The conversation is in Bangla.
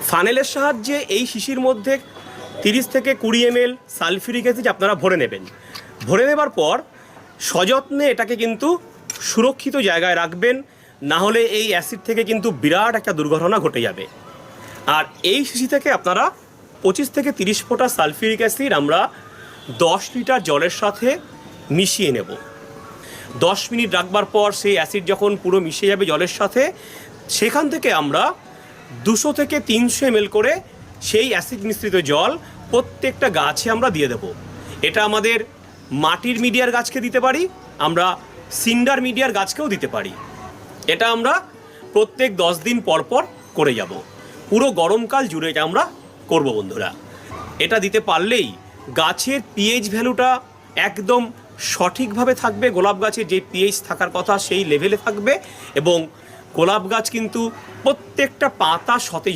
ফানেলের সাহায্যে এই শিশির মধ্যে 30 থেকে 20 ml সালফিউরিক অ্যাসিড আপনারা ভরে নেবেন। ভরে নেবার পর সযত্নে এটাকে কিন্তু সুরক্ষিত জায়গায় রাখবেন, না হলে এই অ্যাসিড থেকে কিন্তু বিরাট একটা দুর্ঘটনা ঘটে যাবে। আর এই শিশি থেকে আপনারা 25 থেকে 30 ফোঁটা সালফিউরিক অ্যাসিড আমরা 10 লিটার জলের সাথে মিশিয়ে নেব। 10 মিনিট রাখবার পর সেই অ্যাসিড যখন পুরো মিশে যাবে জলের সাথে, সেখান থেকে আমরা 200 থেকে 300 ml করে সেই অ্যাসিড মিশ্রিত জল প্রত্যেকটা গাছে আমরা দিয়ে দেব। এটা আমাদের মাটির মিডিয়ার গাছকে দিতে পারি, আমরা সিন্ডার মিডিয়ার গাছকেও দিতে পারি। এটা আমরা প্রত্যেক 10 দিন পর পর করে যাব। পুরো গরমকাল জুড়ে এটা আমরা করব বন্ধুরা। এটা দিতে পারলেই গাছের পিএইচ ভ্যালুটা একদম সঠিকভাবে থাকবে, গোলাপ গাছের যে পিএইচ থাকার কথা সেই লেভেলে থাকবে, এবং গোলাপ গাছ কিন্তু প্রত্যেকটা পাতা সতেজ